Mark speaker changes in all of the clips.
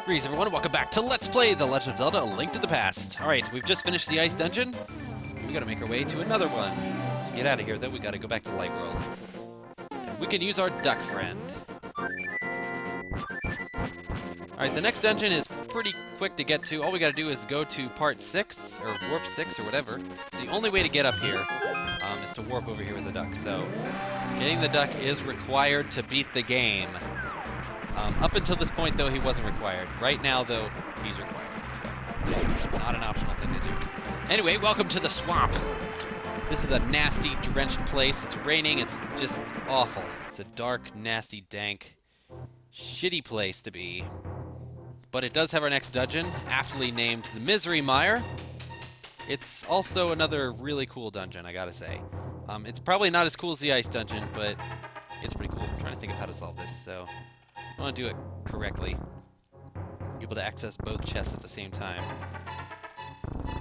Speaker 1: Greetings everyone, welcome back to Let's Play The Legend of Zelda: A Link to the Past. Alright, we've just finished the ice dungeon. We gotta make our way to another one. To get out of here though, we gotta go back to the light world. And we can use our duck friend. Alright, the next dungeon is pretty quick to get to. All we gotta do is go to part 6, or warp 6, or whatever. It's the only way to get up here, is to warp over here with the duck. So, getting the duck is required to beat the game. Up until this point, though, he wasn't required. Right now, though, he's required. So, not an optional thing to do. Anyway, welcome to the swamp. This is a nasty, drenched place. It's raining. It's just awful. It's a dark, nasty, dank, shitty place to be. But it does have our next dungeon, aptly named the Mire. It's also another really cool dungeon, I gotta say. It's probably not as cool as the ice dungeon, but it's pretty cool. I'm trying to think of how to solve this, so I want to do it correctly. Be able to access both chests at the same time.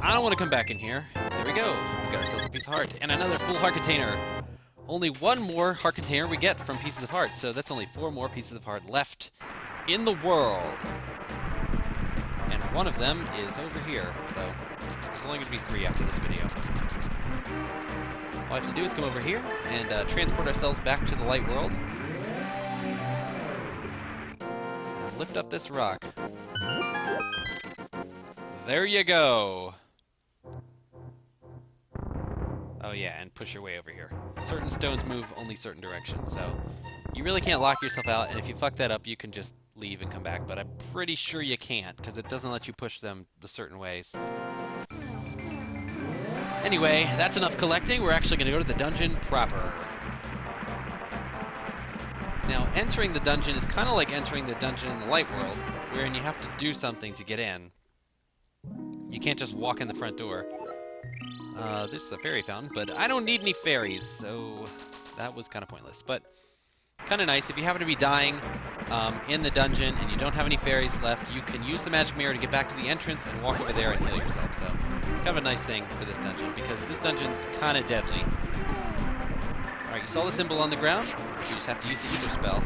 Speaker 1: I don't want to come back in here. There we go. We got ourselves a piece of heart. And another full heart container. Only one more heart container we get from pieces of heart, so that's only 4 more pieces of heart left in the world. And one of them is over here, so there's only going to be 3 after this video. All I have to do is come over here and transport ourselves back to the light world. And lift up this rock. There you go. Oh yeah, and push your way over here. Certain stones move only certain directions, so you really can't lock yourself out, and if you fuck that up, you can just leave and come back, but I'm pretty sure you can't, because it doesn't let you push them the certain ways. Anyway, that's enough collecting. We're actually going to go to the dungeon proper. Now, entering the dungeon is kind of like entering the dungeon in the light world, wherein you have to do something to get in. You can't just walk in the front door. This is a fairy fountain, but I don't need any fairies, so that was kind of pointless. But kind of nice. If you happen to be dying in the dungeon and you don't have any fairies left, you can use the magic mirror to get back to the entrance and walk over there and heal yourself. So it's kind of a nice thing for this dungeon, because this dungeon's kind of deadly. Alright, you saw the symbol on the ground. You just have to use the ether spell.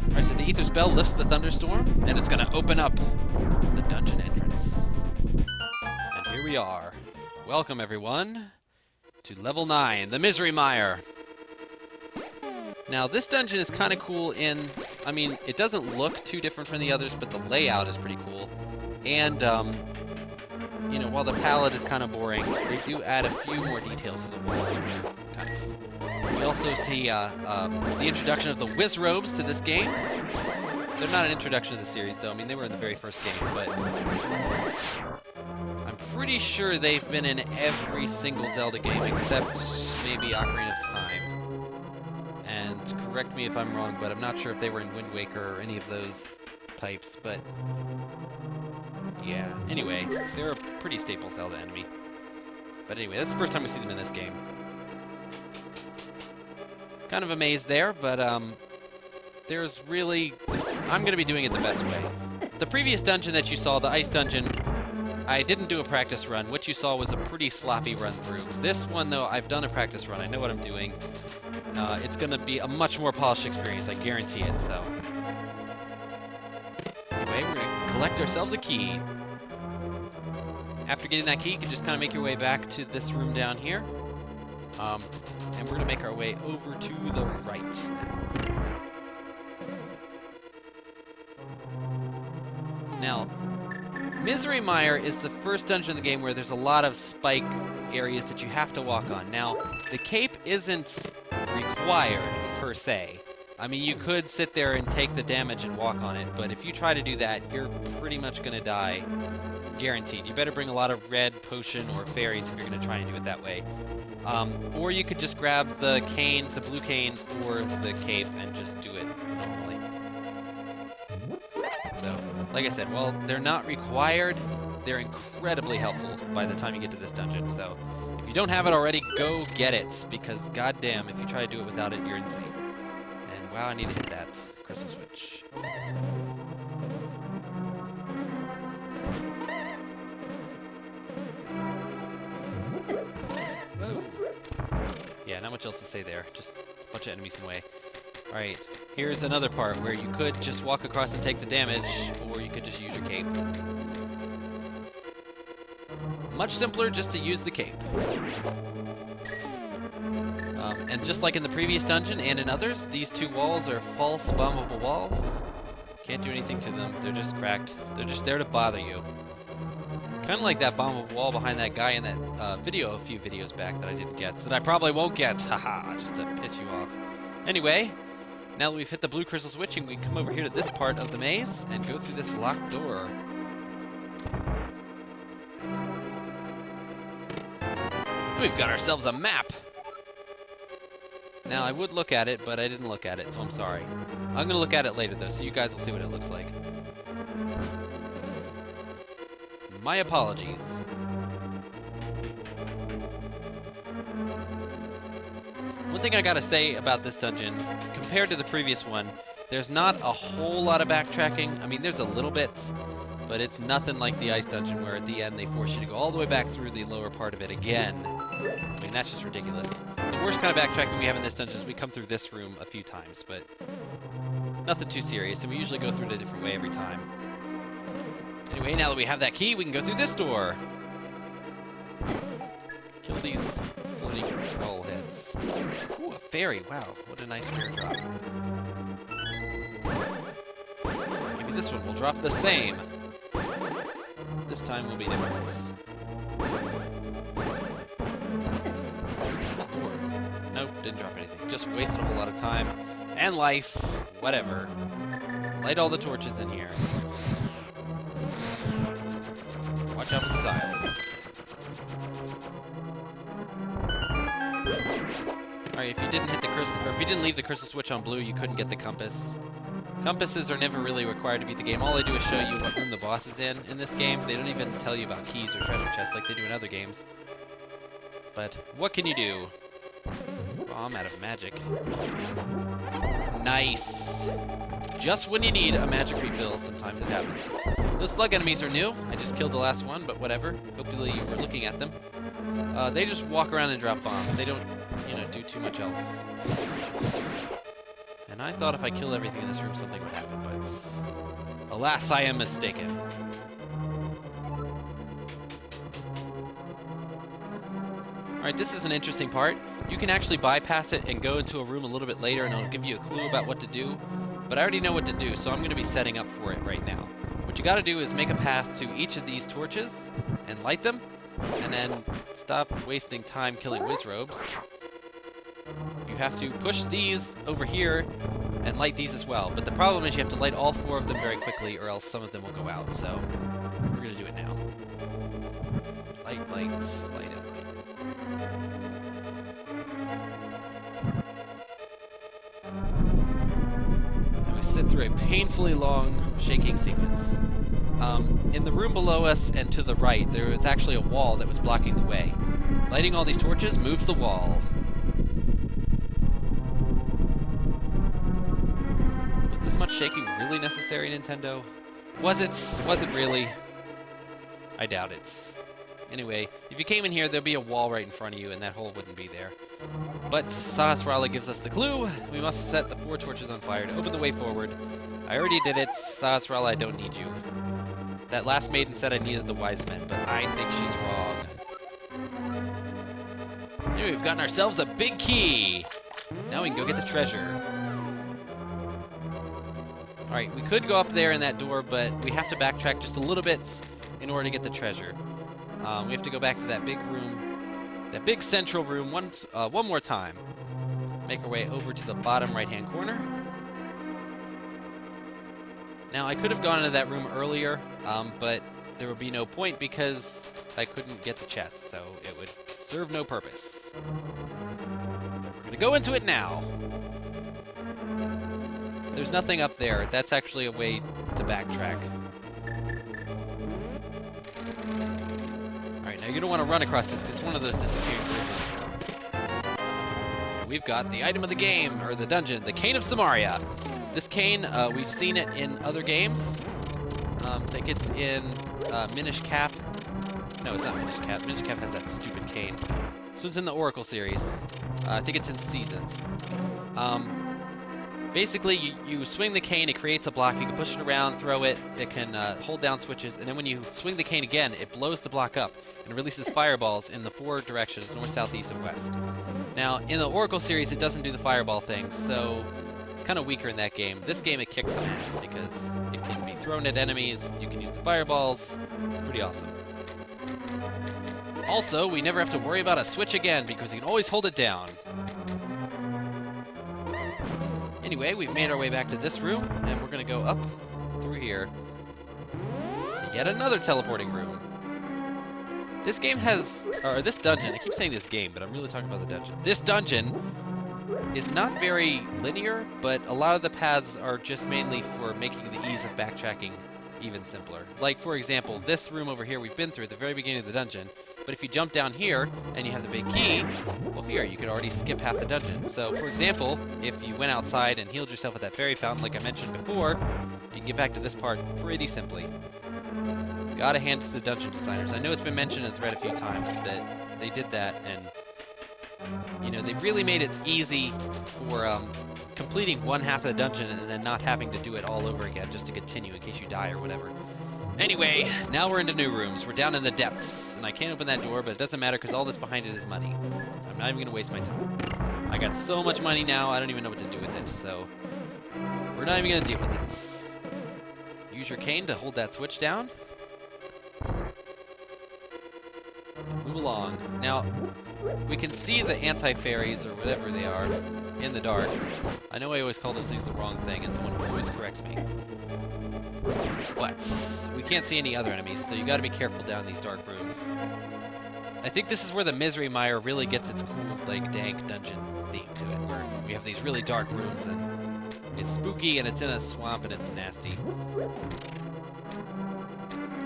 Speaker 1: Alright, so the ether spell lifts the thunderstorm, and it's going to open up the dungeon entrance. And here we are. Welcome, everyone, to level 9, the Mire. Now, this dungeon is kind of cool in, I mean, it doesn't look too different from the others, but the layout is pretty cool. And, you know, while the palette is kind of boring, they do add a few more details to the walls, which are kind of cool. We also see the introduction of the Whiz Robes to this game. They're not an introduction to the series, though. I mean, they were in the very first game, but I'm pretty sure they've been in every single Zelda game except maybe Ocarina of Time. And correct me if I'm wrong, but I'm not sure if they were in Wind Waker or any of those types, but yeah. Anyway, they're a pretty staple Zelda enemy. But anyway, that's the first time we see them in this game. Kind of amazed there, but there's really... I'm going to be doing it the best way. The previous dungeon that you saw, the ice dungeon, I didn't do a practice run. What you saw was a pretty sloppy run through. This one, though, I've done a practice run. I know what I'm doing. It's going to be a much more polished experience, I guarantee it, so... Anyway, we're going to collect ourselves a key. After getting that key, you can just kind of make your way back to this room down here. And we're going to make our way over to the right now. Now, Mire is the first dungeon in the game where there's a lot of spike areas that you have to walk on. Now, the cape isn't required, per se. I mean, you could sit there and take the damage and walk on it, but if you try to do that, you're pretty much going to die. Guaranteed. You better bring a lot of red potion or fairies if you're going to try and do it that way. Or you could just grab the cane, the blue cane, or the cape and just do it normally. So, like I said, while they're not required, they're incredibly helpful by the time you get to this dungeon. So, if you don't have it already, go get it, because goddamn, if you try to do it without it, you're insane. And wow, I need to hit that crystal switch. Whoa. Yeah, not much else to say there. Just a bunch of enemies in the way. Alright, here's another part where you could just walk across and take the damage, or you could just use your cape. Much simpler just to use the cape. And just like in the previous dungeon and in others, these two walls are false bombable walls. Can't do anything to them. They're just cracked. They're just there to bother you. Kind of like that bombable wall behind that guy in that video a few videos back that I didn't get. That I probably won't get. Haha, just to piss you off. Anyway, now that we've hit the blue crystal switching, we can come over here to this part of the maze and go through this locked door. We've got ourselves a map! Now, I would look at it, but I didn't look at it, so I'm sorry. I'm going to look at it later, though, so you guys will see what it looks like. My apologies. One thing I gotta say about this dungeon, compared to the previous one, there's not a whole lot of backtracking. I mean, there's a little bit, but it's nothing like the ice dungeon where at the end they force you to go all the way back through the lower part of it again. I mean, that's just ridiculous. The worst kind of backtracking we have in this dungeon is we come through this room a few times, but nothing too serious, and we usually go through it a different way every time. Anyway, now that we have that key, we can go through this door. Kill these floating skull heads. Ooh, a fairy. Wow, what a nice rare drop. Maybe this one will drop the same. This time will be different. Nope, didn't drop anything. Just wasted a whole lot of time and life. Whatever. Light all the torches in here. Watch out with the tiles. Alright, if you didn't hit the crystal, or if you didn't leave the crystal switch on blue, you couldn't get the compass. Compasses are never really required to beat the game. All they do is show you what room the boss is in this game. They don't even tell you about keys or treasure chests like they do in other games. But what can you do? Oh, I'm out of magic. Nice! Just when you need a magic refill, sometimes it happens. Those slug enemies are new. I just killed the last one, but whatever. Hopefully you were looking at them. They just walk around and drop bombs. They don't, do too much else. And I thought if I killed everything in this room, something would happen, but alas, I am mistaken. Alright, this is an interesting part. You can actually bypass it and go into a room a little bit later, and it'll give you a clue about what to do. But I already know what to do, so I'm going to be setting up for it right now. What you got to do is make a path to each of these torches and light them, and then stop wasting time killing Wizrobes. You have to push these over here and light these as well. But the problem is you have to light all 4 of them very quickly, or else some of them will go out. So we're going to do it now. Light, light, light it. And we sit through a painfully long shaking sequence. In the room below us and to the right, there was actually a wall that was blocking the way. Lighting all these torches moves the wall. Was this much shaking really necessary, Nintendo? Was it really? I doubt it. Anyway, if you came in here, there'd be a wall right in front of you, and that hole wouldn't be there. But Sahasrara gives us the clue. We must set the 4 torches on fire to open the way forward. I already did it. Sahasrara, I don't need you. That last maiden said I needed the wise men, but I think she's wrong. Anyway, we've gotten ourselves a big key. Now we can go get the treasure. Alright, we could go up there in that door, but we have to backtrack just a little bit in order to get the treasure. We have to go back to that big room, that big central room one more time. Make our way over to the bottom right-hand corner. Now, I could have gone into that room earlier, but there would be no point because I couldn't get the chest, so it would serve no purpose. But we're going to go into it now. There's nothing up there. That's actually a way to backtrack. Alright, now you don't want to run across this because it's one of those disappearing bridges. We've got the item of the game, or the dungeon, the Cane of Samaria. This cane, we've seen it in other games. I think it's in Minish Cap. No, it's not Minish Cap. Minish Cap has that stupid cane. This one's in the Oracle series. I think it's in seasons. Basically, you swing the cane, it creates a block. You can push it around, throw it. It can hold down switches, and then when you swing the cane again, it blows the block up and releases fireballs in the 4 directions: north, south, east, and west. Now, in the Oracle series, it doesn't do the fireball thing, so it's kind of weaker in that game. This game, it kicks some ass because it can be thrown at enemies. You can use the fireballs. Pretty awesome. Also, we never have to worry about a switch again because you can always hold it down. Anyway, we've made our way back to this room, and we're going to go up through here. Yet another teleporting room. This game has, or this dungeon, I keep saying this game, but I'm really talking about the dungeon. This dungeon is not very linear, but a lot of the paths are just mainly for making the ease of backtracking even simpler. Like, for example, this room over here we've been through at the very beginning of the dungeon, but if you jump down here and you have the big key, well, here, you could already skip half the dungeon. So, for example, if you went outside and healed yourself at that fairy fountain, like I mentioned before, you can get back to this part pretty simply. Gotta hand it to the dungeon designers. I know it's been mentioned in the thread a few times that they did that, and, you know, they really made it easy for completing one half of the dungeon and then not having to do it all over again just to continue in case you die or whatever. Anyway, now we're into new rooms. We're down in the depths, and I can't open that door, but it doesn't matter because all that's behind it is money. I'm not even going to waste my time. I got so much money now, I don't even know what to do with it, so we're not even going to deal with it. Use your cane to hold that switch down. Move along. Now, we can see the anti-fairies, or whatever they are, in the dark. I know I always call those things the wrong thing, and someone always corrects me. But we can't see any other enemies, so you gotta be careful down these dark rooms. I think this is where the Misery Mire really gets its cool, like, dank dungeon theme to it, where we have these really dark rooms, and it's spooky, and it's in a swamp, and it's nasty.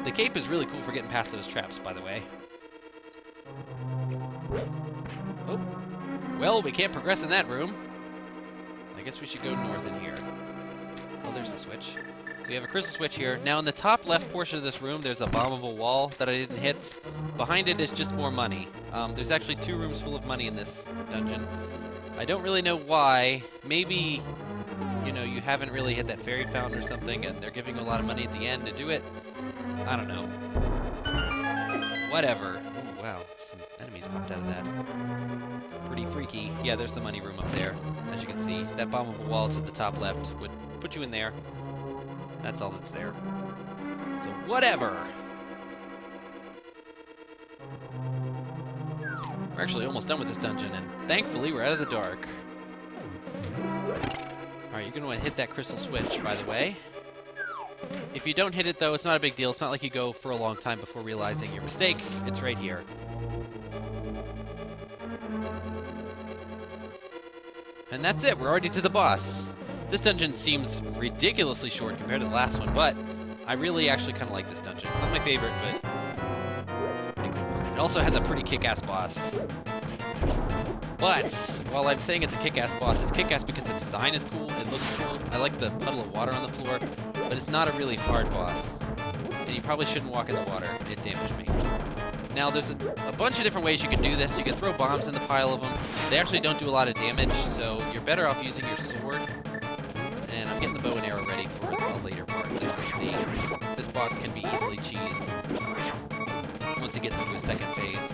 Speaker 1: The cape is really cool for getting past those traps, by the way. Oh. Well, we can't progress in that room. I guess we should go north in here. Oh, there's the switch. So we have a crystal switch here. Now, in the top left portion of this room, there's a bombable wall that I didn't hit. Behind it is just more money. There's actually 2 rooms full of money in this dungeon. I don't really know why. Maybe, you know, you haven't really hit that fairy fountain or something, and they're giving you a lot of money at the end to do it. I don't know. Whatever. Ooh, wow, some enemies popped out of that. Pretty freaky. Yeah, there's the money room up there. As you can see, that bombable wall to the top left would put you in there. That's all that's there. So, whatever. We're actually almost done with this dungeon, and thankfully, we're out of the dark. Alright, you're going to want to hit that crystal switch, by the way. If you don't hit it, though, it's not a big deal. It's not like you go for a long time before realizing your mistake. It's right here. And that's it. We're already to the boss. This dungeon seems ridiculously short compared to the last one, but I really actually kind of like this dungeon. It's not my favorite, but pretty cool. It also has a pretty kick-ass boss. But while I'm saying it's a kick-ass boss, it's kick-ass because the design is cool. It looks cool. I like the puddle of water on the floor, but it's not a really hard boss. And you probably shouldn't walk in the water. It damaged me. Now, there's a bunch of different ways you can do this. You can throw bombs in the pile of them. They actually don't do a lot of damage, so you're better off using your sword. And I'm getting the bow and arrow ready for a later part. As we see, this boss can be easily cheesed once he gets into his second phase.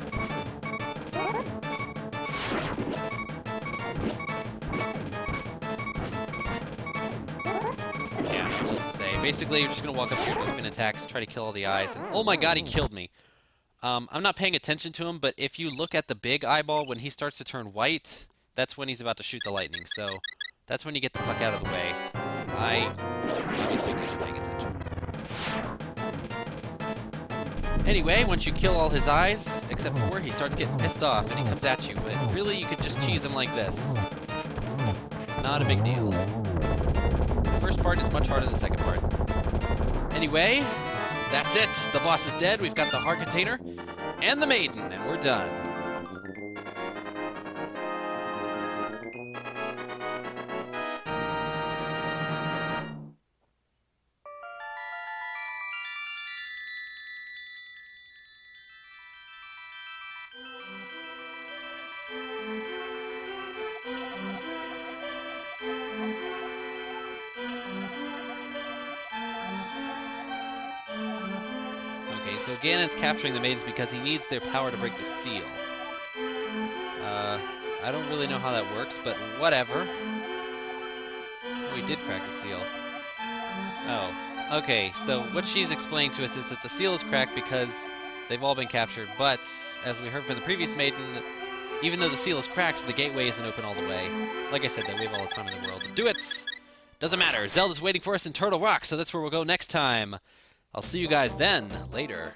Speaker 1: Yeah, what else to say? Basically, you're just going to walk up here, do spin attacks, try to kill all the eyes, and oh my god, he killed me. I'm not paying attention to him, but if you look at the big eyeball, when he starts to turn white, that's when he's about to shoot the lightning, so that's when you get the fuck out of the way. I obviously wasn't paying attention. Anyway, once you kill all his eyes, except for he starts getting pissed off and he comes at you, but really you could just cheese him like this. Not a big deal. The first part is much harder than the second part. Anyway, that's it. The boss is dead. We've got the heart container and the maiden, and we're done. so Ganon's capturing the maidens because he needs their power to break the seal. I don't really know how that works, but whatever. Oh, he did crack the seal. Oh, okay, so what she's explaining to us is that the seal is cracked because they've all been captured, but, as we heard from the previous maiden, even though the seal is cracked, the gateway isn't open all the way. Like I said, that we have all the time in the world to do it! Doesn't matter, Zelda's waiting for us in Turtle Rock, so that's where we'll go next time. I'll see you guys then, later.